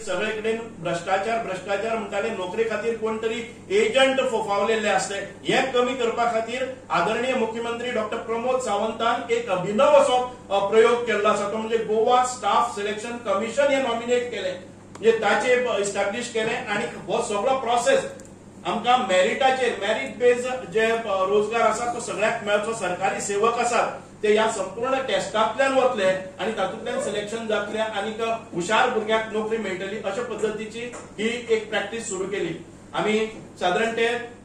सगळीकडे भ्रष्टाचार भ्रष्टाचार म्हणताले नोकरी खातीर कोण तरी एजंट फोफावलेले असते हे कमी करपा खातीर आदरणीय मुख्यमंत्री डॉक्टर प्रमोद सावंतान एक अभिनव असो प्रयोग केला आसा तो म्हणजे गोवा स्टाफ सिलेक्शन कमिशन हे नॉमिनेट केले म्हणजे ताचे इस्टॅब्लिश केले आणि हो सगळो प्रोसेस आमकां मेरिटाचेर मेरिट बेस्ड जे रोजगार आसा तो सगळ्याक मेळचो सरकारी सेवक आसात ते या संपूर्ण टेस्टांतल्यान वतले आणि तातूंतल्यान सिलेक्शन जातले आणि हुशार भुरग्यांक नोकरी मेळटली अशा पद्धतीची ही एक प्रॅक्टिस सुरू केली। आम्ही साधारण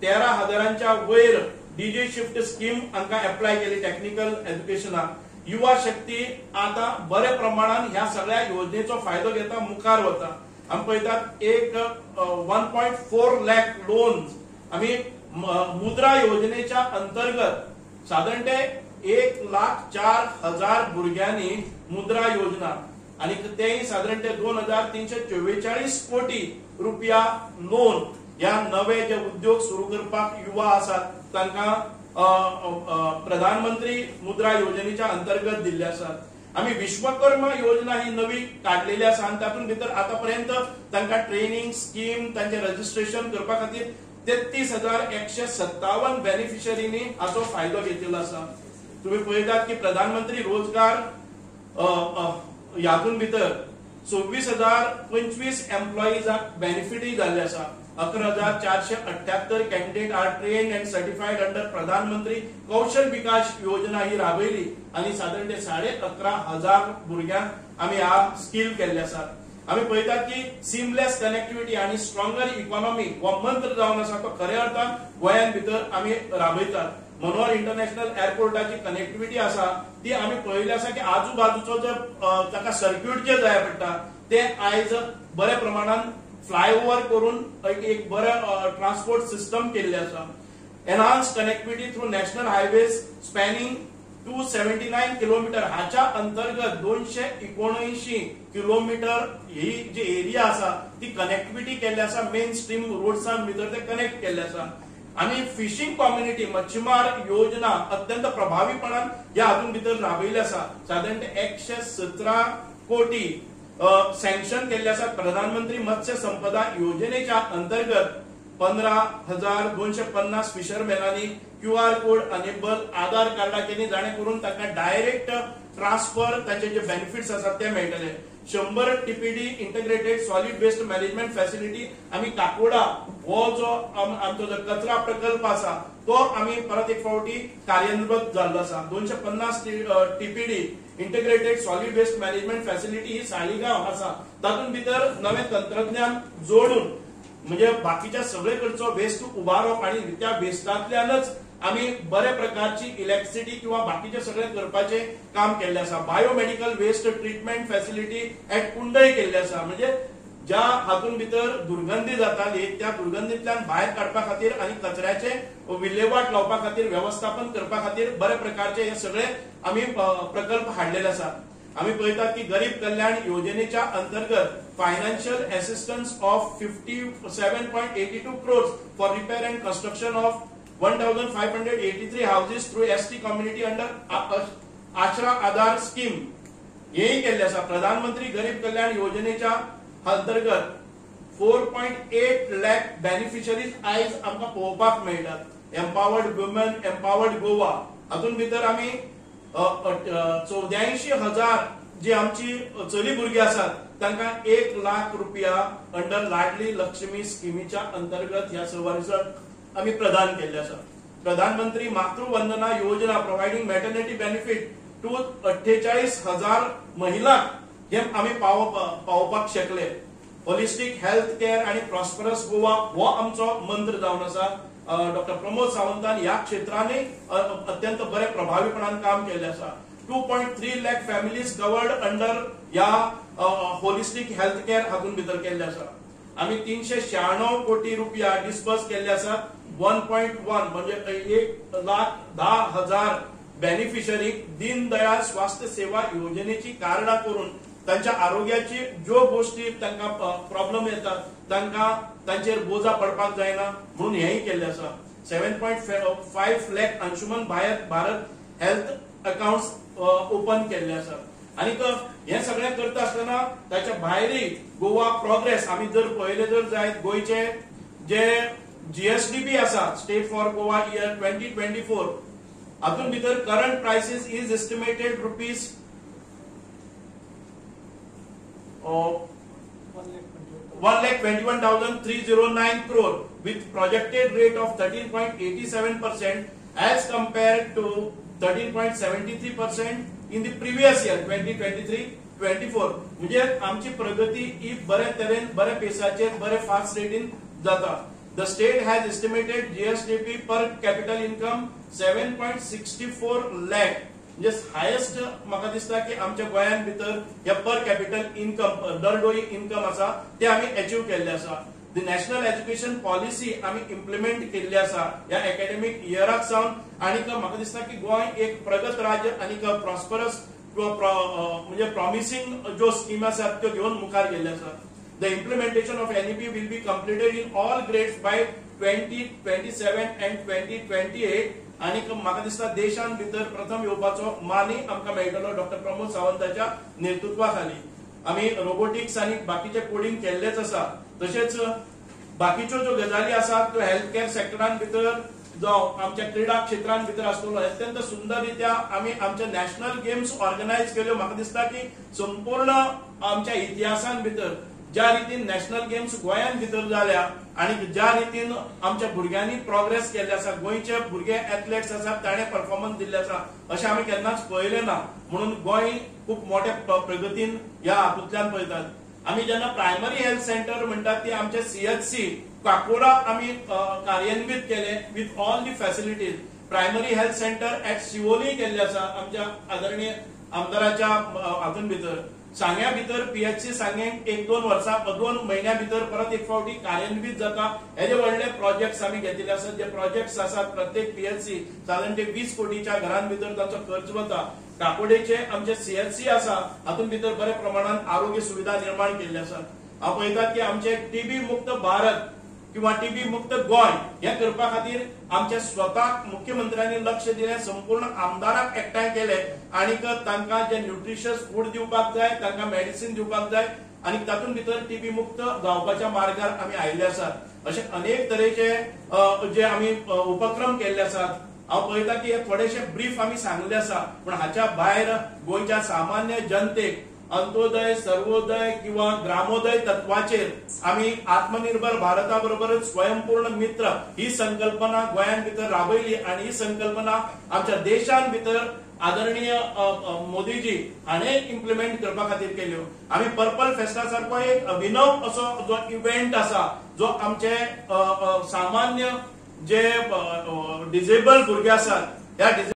13,000च्या वयर डीजी शिफ्ट स्कीम आमकां अप्लाय केली टेक्निकल एज्युकेशनाक। युवा शक्ती आता बरे प्रमाणात ह्या सगळ्या योजनेचो फायदो घेता मुखार वता। आमी पळयतात एक 1.4 लाख लोन्स आम्ही मुद्रा योजनेच्या अंतर्गत साधारण 1,04,000 भुरग्यांनी मुद्रा योजना आणि तेही साधारण 2,344 कोटी रुपया लोन या नवे जे उद्योग सुरू करपाक युवा आसात तांकां प्रधानमंत्री मुद्रा योजनेच्या अंतर्गत दिल्ले आसात। आम्ही विश्वकर्मा योजना ही नवी काढलेली आसा आणि तातूंत भितर आतापर्यंत तांकां ट्रेनिंग स्कीम तांचे रजिस्ट्रेशन करपा खातीर 33,157 बेनिफिशरींनी हाचो फायदो घेतिल्लो आसा। तुम्ही पळयतात की प्रधानमंत्री रोजगार यातून भितर 26,025 एम्प्लॉईजांक बेनिफिटय जाल्ले आसा। 11,478 candidate are trained and certified under Pradhan Mantri Kaushal विकास योजना ही राबयली आणि साधारण 11,500 भुरग्यांक आम्ही हा स्किल केल्ले आसात। आम्ही पळयतात की सिमलेस कनेक्टिव्हिटी आणि स्ट्रॉंगर इकॉनॉमी हो मंत्र जावन आसा तो खऱ्या अर्थान गोंयान भितर आम्ही राबयतात। मनोहर इंटरनॅशनल एअरपोर्टाची कनेक्टिव्हिटी आसा ती आम्ही पळयली आसा की आजूबाजूचो जो ताका सर्क्यूट जे जाय पडटा ते आयज बरे प्रमाणात फ्लायओव्हर करून एक बरे ट्रान्सपोर्ट सिस्टम केल्ले आसा। Enhance connectivity through national highways spanning 279 kilometre हाच्या अंतर्गत 279 किलोमीटर ही जी एरिया आसा ती कनेक्टिव्हिटी केल्ली आसा। मेन स्ट्रीम रोड्सान भितर ते कनेक्ट केल्ले आसा आणि फिशिंग कम्युनिटी मच्छीमार योजना अत्यंत प्रभावीपणान या हातून भितर राबयली आसा। साधारण 117 कोटी सँक्शन केल्ले आसा। प्रधानमंत्री मत्स्य संपदा योजनेच्या अंतर्गत 15,250 फिशरमॅनांनी QR कोड अनेबल आधार कार्डाचेर जाणे करून तांकां डायरेक्ट ट्रान्सफर तांचे जे बेनिफिट्स आसात ते मेळटले। 100 TPD integrated solid waste management facility आम्ही काकोडा हो जो आमचो जो कचरा प्रकल्प आसा तो आम्ही परत एक फावटी कार्यान्वित जाल्लो आसा। 250 TPD integrated solid waste management facility ही साळीगांव आसा तातूंत भितर नवे तंत्रज्ञान जोडून म्हणजे बाकीच्या सगळेकडचो वेस्ट उबारप आणि त्या वेस्टांतल्यानच आम्ही बरे प्रकारची इलेक्ट्रिसिटी किंवा बाकीचे सगळे करपाचे काम केल्ले आसा। Biomedical waste treatment facility at Kundai केल्ले आसा म्हणजे ज्या हातून भितर दुर्गंधी जाताली त्या दुर्गंधींतल्यान भायर काडपा खातीर आणि कचऱ्याचे विल्हेवाट लावपा खातीर व्यवस्थापन करपा खातीर बरे प्रकारचे हे सगळे आम्ही प्रकल्प हाडलेले आसा। आम्ही पळयतात की गरीब कल्याण योजनेच्या अंतर्गत financial assistance of 57.82 crores for repair and construction of 1,583 houses through ST community under Ashraya Adhar scheme हेही केल्ले आसा। प्रधानमंत्री गरीब कल्याण योजनेच्या अंतर्गत 4.8 लाख बेनिफिशरीज आयज आमकां पळोवपाक मेळटात। एम्पावर्ड वुमन एम्पावर्ड गोवा हातून भितर आम्ही 84,000 जी आमची चली भुरगी आसात तांकां 1 लाख रुपया अंडर लाडली लक्ष्मी स्कीमीच्या अंतर्गत ह्या वर्साक आम्ही प्रदान केल्ले आसा। प्रधानमंत्री मातृवंदना योजना प्रोव्हाइडिंग मॅटर्निटी बेनिफिट टू 48,000 महिलांक हे आम्ही पावोवपाक शकले। होलिस्टिक हेल्थ केअर आणि प्रॉस्परस गोवा हो आमचो मंत्र जावन आसा। डॉक्टर प्रमोद सावंतान या क्षेत्राने अत्यंत बरे प्रभावीपणान काम केले आसा। 2.3 लाख फॅमिलीज कवर्ड अंडर या होलिस्टिक हेल्थ केअर हातून भितर केल्ले आसा। आम्ही 396 कोटी रुपया डिस्बर्स केल्ले आसात। 1.1 म्हणजे 1,10,000 बेनिफिशरीक दीनदयाळ स्वास्थ्य सेवा योजनेची कार्डा करून तांच्या आरोग्याची ज्यो गोष्टी तांकां प्रॉब्लेम येतात तांकां तांचेर बोजा पडपाक जायना म्हणून हेही केल्ले आसा। 7.5 lakh Anshuman Bharat health accounts open केल्ले आसा। आणि हे सगळें करता आसतना ताच्या भायरय गोवा प्रोग्रेस आमी जर पळयले जर जायत गोयचे जे GSDP आसा स्टेट फॉर गोवा इयर 2024 हातून भितर current prices is estimated rupees 1,21,309 crore with projected rate of 13.87% as compared to 13.73% in the previous year 2023-24. म्हणजे आमची प्रगती ही बरे तरेन बरे पेसाचेर बरे फास्ट रेटीन जाता. The state has estimated GSDP per capital income 7.64 lakh. म्हणजे हायेस्ट म्हाका दिसता की आमच्या गोंयान भितर हे पर कॅपिटल इन्कम दरडोई इन्कम आसा ते आमी अचीव केल्ले आसा. द नॅशनल एज्युकेशन पॉलिसी आमी इम्प्लिमेंट केल्ली आसा ह्या एकेडमिक इयराक सावन आणि म्हाका दिसता की गोंय एक प्रगत राज्य आणि प्रॉस्परस म्हणजे प्रॉमिसिंग ज्यो स्कीम आसात त्यो घेवन मुखार गेल्ले आसा. The implementation of NEP will be completed in all grades by 2027 and 2028. आणि म्हाका दिसता देशान भितर प्रथम येवपाचो मानय आमकां मेळटलो डॉक्टर प्रमोद सावंताच्या नेतृत्वाखाली. आमी रोबोटिक्स आणि बाकीचे कोडिंग केल्लेच आसा. तशेंच बाकीच्यो ज्यो गजाली आसात त्यो हेल्थ केअर सेक्टरान भितर जावं आमच्या क्रीडा क्षेत्रान भितर आसतलो अत्यंत सुंदर रित्या आमी आमचे नॅशनल गेम्स ऑर्गनायज केल्यो. म्हाका दिसता की संपूर्ण आमच्या इतिहासान भितर ज्या रितीन नॅशनल गेम्स गोंयान भितर जाल्या आणि ज्या रितीन आमच्या भुरग्यांनी प्रोग्रेस केल्ले आसा गोंयचे भुरगे एथलेट्स आसात ताणे परफॉर्मन्स दिल्ले आसा अशें आमी केन्नाच पळयलें ना. म्हणून गोंय खूप मोठ्या प्रगतीन ह्या हातूंतल्यान पळयतात. आमी जेन्ना प्रायमरी हेल्थ सेंटर म्हणटात ती आमचे CHC काकोरा आमी कार्यान्वित केले with all the facilities. Primary health centre at Shivoli केल्ले आसा आमच्या आदरणीय आमदाराच्या हातून भितर. सांग्या भितर PHC सांगेक 1-2 वर्सां 2 म्हयन्या भितर परत एक फावटी कार्यान्वित जाता. हे व्हडले प्रोजेक्ट्स आमी घेतिल्ले आसात. जे प्रोजेक्ट्स आसात प्रत्येक PHC साधारण 20 कोटीच्या घरान भितर तांचो खर्च वता. काकोडेचे आमचे CHC आसा हातून भितर बरे प्रमाणात आरोग्य सुविधा निर्माण केल्ले आसात. हांव पळयतात की आमचे TB मुक्त भारत किंवा TB मुक्त गोंय हे करपा खातीर आमच्या स्वतः मुख्यमंत्र्यांनी लक्ष दिले. संपूर्ण आमदाराक एकठांय केले आणि तांकां जे न्यूट्रिशियस फूड दिवपाक जाय तांकां मेडिसिन दिवपाक जाय आणि तातूंत भितर TB मुक्त जावपाच्या मार्गार आमी आयिल्ले आसात. अशे अनेक तरेचे जे आमी उपक्रम केल्ले आसात. हांव पळयता की हे थोडेशे ब्रीफ आमी सांगले आसा पण हाच्या भायर गोंयच्या सामान्य जनतेक अंत्योदय सर्वोदय किंवा ग्रामोदय तत्वाचेर आमी आत्मनिर्भर भारता बरोबरच स्वयंपूर्ण मित्र ही संकल्पना गोंयान भितर राबयली आणि ही संकल्पना आमच्या देशान भितर आदरणीय मोदीजी हाणे इम्प्लिमेंट करपा खातीर केल्यो. आमी पर्पल फेस्टा सारको एक अभिनव असो जो इव्हेंट आसा जो आमचे सामान्य जे डिसेबल भुरगे आसात ह्या